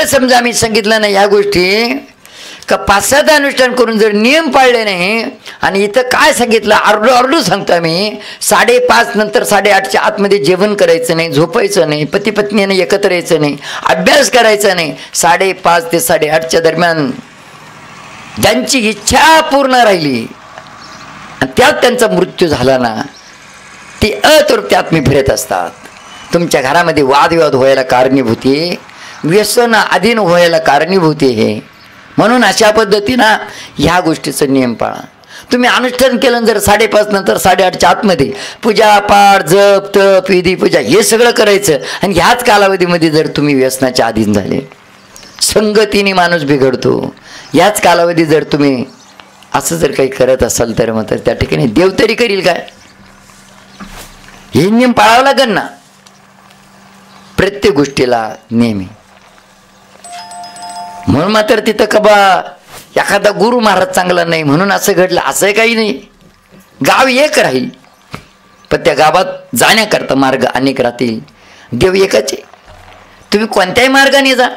जर समजा आम्ही सांगितलं ना या गोष्टी का 5-7 अनुष्ठान करून जर नियम पाळले नाही, आणि इथं काय सांगितलं आरडू सांगतो आम्ही, 5:30 नंतर 8:30च्या आतमध्ये जेवण करायचं नाही, झोपायचं नाही, पती पत्नीने एकत्र यायचं नाही, अभ्यास करायचा नाही. 5:30 ते 8:30च्या दरम्यान ज्यांची इच्छा पूर्ण राहिली त्यात त्यांचा मृत्यू झाला ना, ती अतृप्ती फिरत असतात. तुमच्या घरामध्ये वादविवाद व्हायला कारणीभूती, व्यसन अधीन व्हायला कारणीभूती हे. म्हणून अशा पद्धतीनं ह्या गोष्टीचा नियम पाळा. तुम्ही अनुष्ठान केलं जर 5:30 नंतर 8:30च्या आतमध्ये पूजा पाठ जप तप विधी पूजा हे सगळं करायचं, आणि ह्याच कालावधीमध्ये जर तुम्ही व्यसनाच्या अधीन झाले, संगतीने माणूस बिघडतो, याच कालावधी जर तुम्ही असं जर काही करत असाल तर मग त्या ठिकाणी देव तरी करील काय? हे नियम पाळावं लागेल ना प्रत्येक गोष्टीला नेहमी. म्हणून मात्र तिथं कबा एखादा गुरु महाराज चांगला नाही म्हणून असं घडलं असं काही नाही. गाव एक राहील, पण त्या गावात जाण्याकरता मार्ग अनेक राहतील. देव एकच आहे. तुम्ही कोणत्याही मार्गाने जा.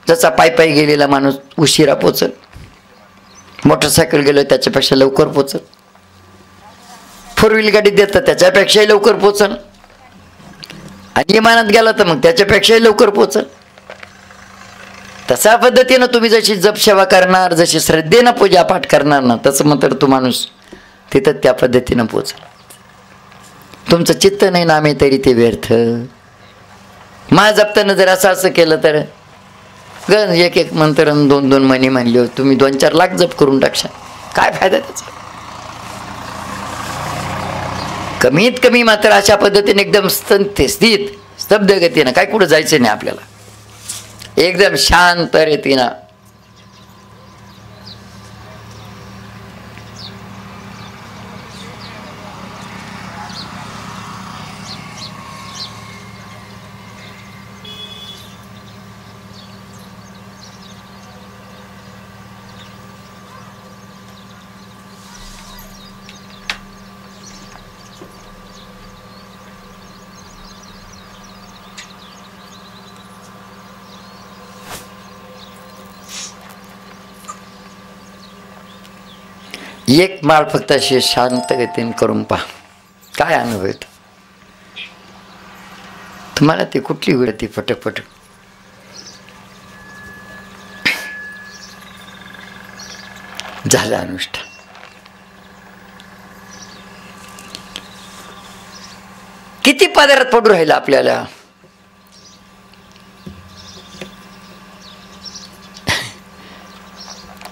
जसा पायी गेलेला माणूस उशिरा पोचल, मोटरसायकल गेलो त्याच्यापेक्षा लवकर पोचल, 4 व्हील गाडी देतात त्याच्यापेक्षाही लवकर पोचल, आणि विमानात गेला तर मग त्याच्यापेक्षाही लवकर पोचल. तशा पद्धतीनं तुम्ही जशी जप सेवा करणार, जशी श्रद्धेनं पूजा पाठ करणार ना, तसं मात्र तो माणूस तिथं त्या पद्धतीनं पोचल. तुमचं चित्त नाही नामे तरी ते व्यर्थ. मा जपताना जर असं केलं तर गण एक मंत्र 2 महिने म्हणले, तुम्ही 2-4 लाख जप करून टाकशा, काय फायदा त्याचा? कमीत कमी मात्र अशा पद्धतीने एकदम स्तब्ध गतीनं, काय कुठं जायचं नाही आपल्याला, एकदम शांत रीतीनं एक माळ फक्त अशी शांत गतीने करून पहा, काय अनुभव येतो तुम्हाला. ती कुठली वेळ ती पटक पटक झालं अनुष्ठान. किती पदरात पडू राहिला आपल्याला.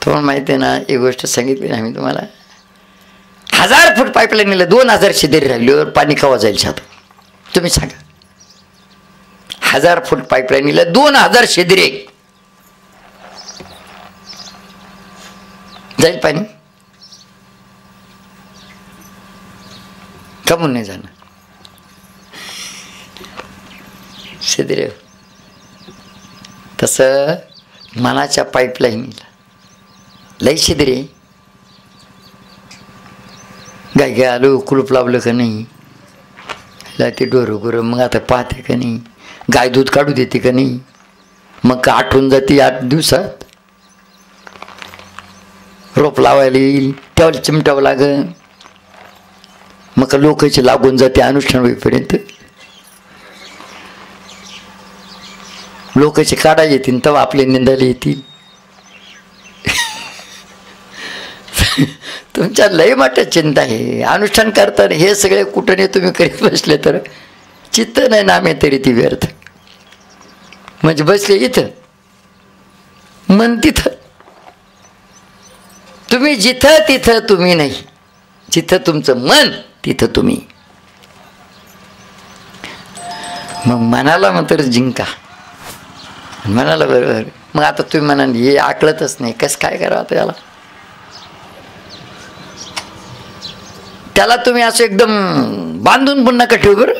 तुम्हाला माहिती आहे ना, एक गोष्ट सांगितली ना मी तुम्हाला, 1000 फूट पाईपलाईनला 2000 शिदेरी राहिल्यावर पाणी केव्हा जाईल छात? तुम्ही सांगा. 1000 फूट पाईपलाईनला 2000 शिदेरी जाईल पाणी? कमून नाही जाणार शिदेरी. तसं मनाच्या पाईपलाईनला लई शिदरे. गाय आलो, कुलूप लावलं का नाही, ते डोरं गुरं मग आता पाहते का नाही, गाय दूध काढू देते का नाही, मग का आठवून जाते 8 दिवसात, रोप लावायला येईल तेव्हा चिमटावं लागेल, मग का लोकांची लागून जाते अनुष्ठान होईपर्यंत, लोकांचे काढा येतील तेव्हा आपले निंदायला येतील. तुमच्या लय मोठ्या चिंता आहे. अनुष्ठान करताना हे सगळे कुठं तुम्ही करीत बसले तर चित्त नाही नामे तरी ती व्यर्थ. म्हणजे बसले इथं, मन तिथं, तुम्ही जिथं तिथं तुम्ही नाही, जिथं तुमचं मन तिथं तुम्ही. मग मनाला मात्र जिंका, मनाला बरोबर. मग आता तुम्ही म्हणाल हे आकळतच नाही, कसं काय करावं आता याला? त्याला तुम्ही असं एकदम बांधून पण नका ठेवू बरं.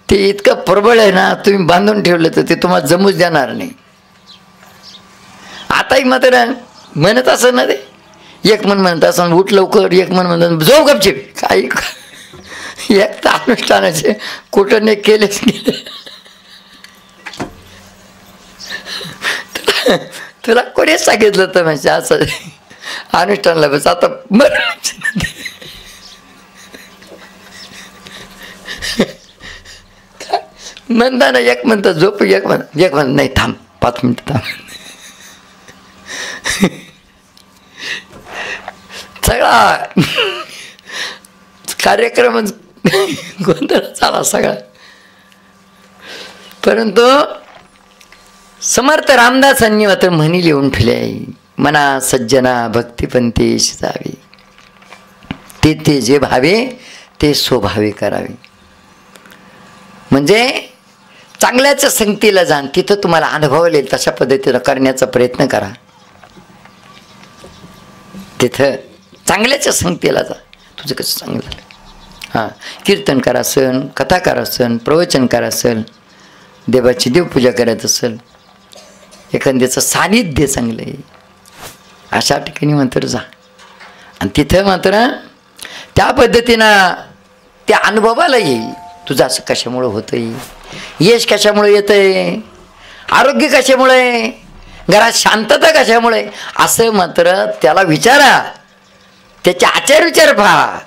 ते इतकं प्रबळ आहे ना, तुम्ही बांधून ठेवलं तर ते तुम्हाला जमूच देणार नाही. आताही मात्र म्हणत असं ना, ते एक मन म्हणत असं उठ लवकर, एक मन म्हणत जाऊ गपचिप. काही एक तर अनुष्ठानाचे कुठं नाही केलेच गेले. तुला कोणी सांगितलं तर म्हणजे असं अनुष्ठानला बस आता म्हणताना एक म्हणतं झोप, एक म्हणत नाही थांब 5 मिनिटं थांब. सगळा कार्यक्रमच गोंधळ झाला सगळा. परंतु समर्थ रामदासांनी मात्र म्हणी लिहून ठेवले, मना सज्जना भक्तिपंथीश जावे, ते जे भावे ते स्वभावे करावे. म्हणजे चांगल्याच संगतीला जाण, तिथं तुम्हाला अनुभव येईल तशा पद्धतीनं करण्याचा प्रयत्न करा. तिथं चांगल्याच संगतीला जा, तुझं कसं चांगलं झालं. हां, कीर्तनकार असेल, कथाकार असेल, प्रवचनकार असेल, देवाची देवपूजा करत असेल, एखाद्याचं सानिध्य चांगलं आहे, अशा ठिकाणी मात्र जा. आणि तिथं मात्र त्या पद्धतीनं त्या अनुभवाला येईल तुझं असं कशामुळं होतंय, यश कशामुळे येतंय, आरोग्य कशामुळे, घरात शांतता कशामुळे, असं मात्र त्याला विचारा. त्याचे आचार विचार पहा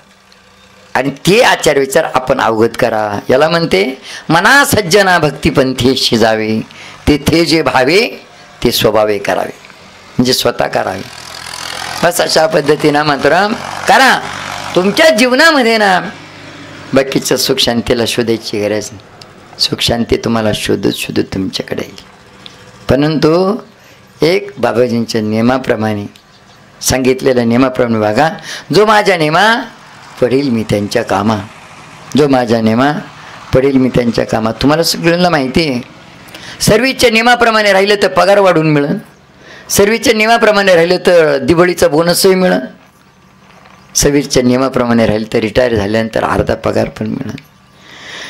आणि ते आचार विचार आपण अवगत करा. याला म्हणते मना सज्जना भक्तिपंथीशी जावे, ते जे भावे ते स्वभावे करावे, म्हणजे स्वतः करावे. बस अशा पद्धतीनं मात्र करा. तुमच्या जीवनामध्ये ना बाकीचं सुखशांतीला शोधायची गरज नाही. सुखशांती तुम्हाला शोधत तुमच्याकडे येईल. परंतु एक बाबाजींच्या नियमाप्रमाणे सांगितलेल्या नियमाप्रमाणे वागा. जो माझ्या नेमा पडेल मी त्यांच्या कामा, जो माझ्या नेमा पडेल मी त्यांच्या कामात. तुम्हाला सगळ्यांना माहिती आहे, सर्व्हिसच्या नियमाप्रमाणे राहिलं तर पगार वाढून मिळेल, सर्व्हिसच्या नियमाप्रमाणे राहिलं तर दिवाळीचा बोनसही मिळेल, सर्व्हिसच्या नियमाप्रमाणे राहिलं तर रिटायर झाल्यानंतर अर्धा पगार पण मिळेल.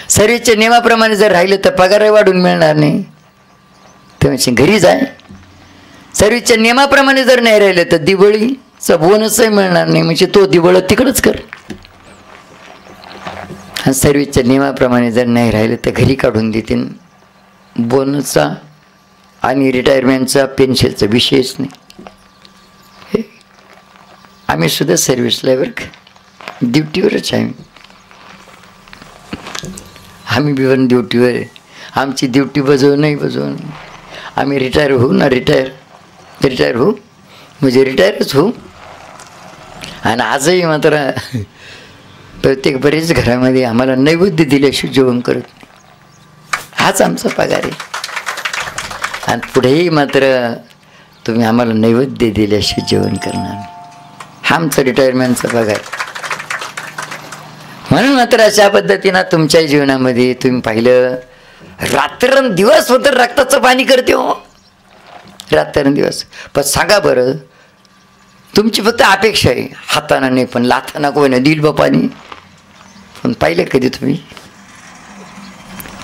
सर्व्हिसच्या नियमाप्रमाणे जर राहिलं तर पगारही वाढून मिळणार नाही, तेव्हा घरी जाय. सर्व्हिसच्या नियमाप्रमाणे जर नाही राहिलं तर दिवाळीचा बोनसही मिळणार नाही, म्हणजे तो दिवाळ तिकडंच कर. आणि सर्व्हिसच्या नियमाप्रमाणे जर नाही राहिलं तर घरी काढून देतील. बोनसचा आणि रिटायरमेंटचा पेन्शनचा विषयच नाही. आम्ही सुद्धा सर्व्हिसला बरं का, ड्युटीवरच आहे. आम्ही बिवन ड्युटीवर आहे. आमची ड्युटी बजव नाही आम्ही रिटायर होऊ ना, रिटायर होऊ म्हणजे रिटायरच होऊ. आणि आजही मात्र प्रत्येक बरेच घरामध्ये आम्हाला नैवेद्य दिल्याशिवाय जेवण करत नाही. हाच आमचा पगार आहे. आणि पुढेही मात्र तुम्ही आम्हाला नैवेद्य दिल्याशिवाय जेवण करणार नाही. हा आमचा रिटायरमेंटचा पगार. म्हणून मात्र अशा पद्धतीनं तुमच्या जीवनामध्ये तुम्ही पाहिलं रात्रंदिवस होतं रक्ताचं पाणी करते हो, रात्रंदिवस. पण सांगा बरं, तुमची फक्त अपेक्षा आहे हाताना नाही पण लाथाना कोण दिल बापानी. पण पाहिलं कधी तुम्ही?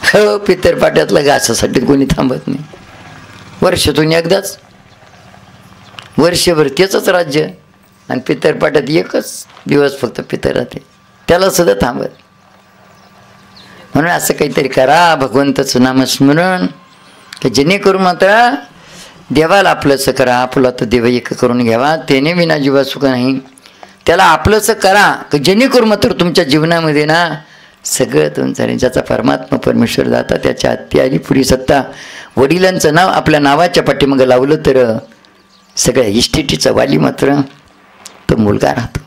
हो, पितरपाट्यातलं घासासाठी कोणी थांबत नाही. वर्षातून एकदाच, वर्षभर त्याचंच राज्य. आणि पितरपाट्यात एकच दिवस फक्त पितर राहते, त्याला सुद्धा थांबत. म्हणून असं काहीतरी करा, भगवंताचं नामस्मरण, की जेणेकरून मात्र देवाला आपलंसं करा. आपलं तर देव एक करून घ्यावा, त्याने विना जीवा सुख नाही. त्याला आपलंसं करा, की जेणेकरून मात्र तुमच्या जीवनामध्ये ना सगळं तुमचं, ज्याचा परमात्मा परमेश्वर जाता त्याच्या हत्ती आली पुरी सत्ता. वडिलांचं नाव आपल्या नावाच्या पाठीमागं लावलं तर सगळ्या इस्टेटीचा वाली मात्र तो मुलगा राहतो.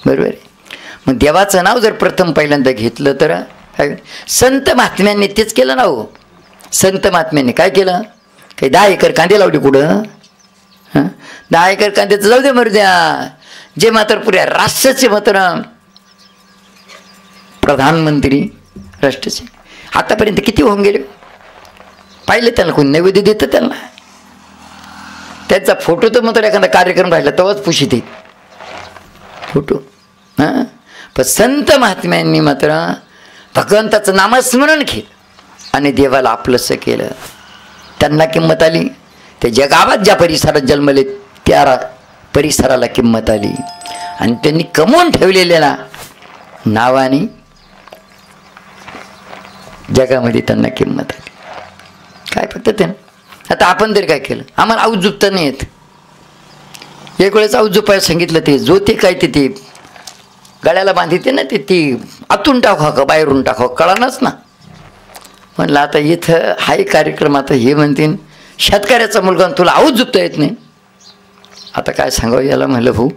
बरोबर आहे. मग देवाचं नाव जर प्रथम पहिल्यांदा घेतलं तर संत महात्म्यांनी तेच केलं ना हो. संत महात्म्यांनी काय केलं? काही 10 एकर कांदे लावले कुठं. 10 एकर कांद्याचं जाऊ दे मरू द्या. जे मात्र पुऱ्या राष्ट्राचे मात्र प्रधानमंत्री राष्ट्राचे आतापर्यंत किती होऊन गेले पाहिलं. त्यांना कोणी नैवेद्य देतं? त्यांना त्यांचा फोटो तर मात्र एखादा कार्यक्रम राहिला तेव्हाच पुशी देत फोटो. हां, पण संत महात्म्यांनी मात्र भगवंताचं नामस्मरण केलं आणि देवाला आपलंसं केलं. त्यांना किंमत आली. ते ज्या गावात ज्या परिसरात जन्मले त्या परिसराला किंमत आली. आणि त्यांनी कमवून ठेवलेल्या नावाने जगामध्ये त्यांना किंमत आली. काय पद्धतीनं आता आपण तरी काय केलं, आम्हाला आऊत झुपता नाही येत. एक वेळेस आऊत झुपायला सांगितलं, ते जो ते काय ते गळ्याला बांधिते ना, ती आतून टाकावं का बाहेरून टाकावं कळानच ना. म्हणलं आता इथं हाही कार्यक्रम, आता हे म्हणतील शेतकऱ्याचा मुलगा तुला आऊत झुपता येत नाही. आता काय सांगावं याला. म्हणलं भाऊ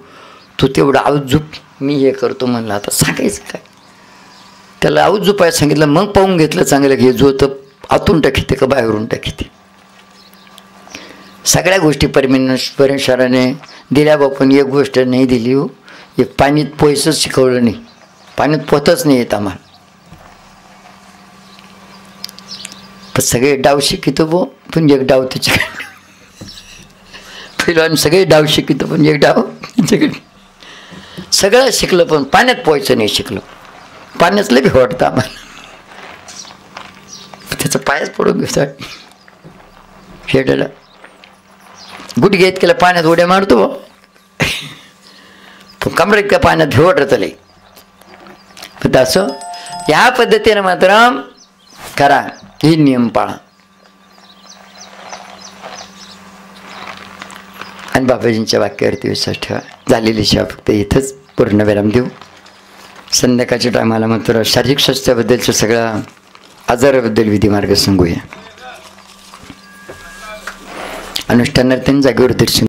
तू तेवढं आऊत झुप, मी हे करतो. म्हणलं आता सांगायचं काय. त्याला आऊत झुपायला सांगितलं, मग पाहून घेतलं चांगलं की जो तर आतून टाकीते का बाहेरून टाकीते. सगळ्या गोष्टी परमेश्वराने दिल्या बापून एक गोष्ट नाही दिली हो, एक पाणीत पोहायचंच शिकवलं नाही. पाण्यात पोहतच नाही येत आम्हाला. पण सगळे डाव शिकितो बो, पण एक डाव त्याच्याकडे. पहिलं सगळे डाव शिकितो पण एक डाव त्याच्याकडे. सगळं शिकलं पण पाण्यात पोहायचं नाही शिकलो. पाण्यातलं बी वाटतं आम्हाला. त्याचं पायच पडून घेतात शेडाला. गुडघे घेत केलं पाण्यात उड्या मारतो पण कमरेत त्या पाण्यात भिवटत लई. पण असं ह्या पद्धतीनं मात्र करा, ही नियम पाळा. आणि बाबाजींच्या वाक्यावरती विश्वास ठेवा. झालेली सेवा फक्त इथंच पूर्ण विराम देऊ. संध्याकाळच्या टायमाला मात्र शारीरिक स्वास्थ्याबद्दलच्या सगळ्या आजाराबद्दल विधिमार्ग सांगूया. अनुष्ठानार्थी जागेवर दर्शन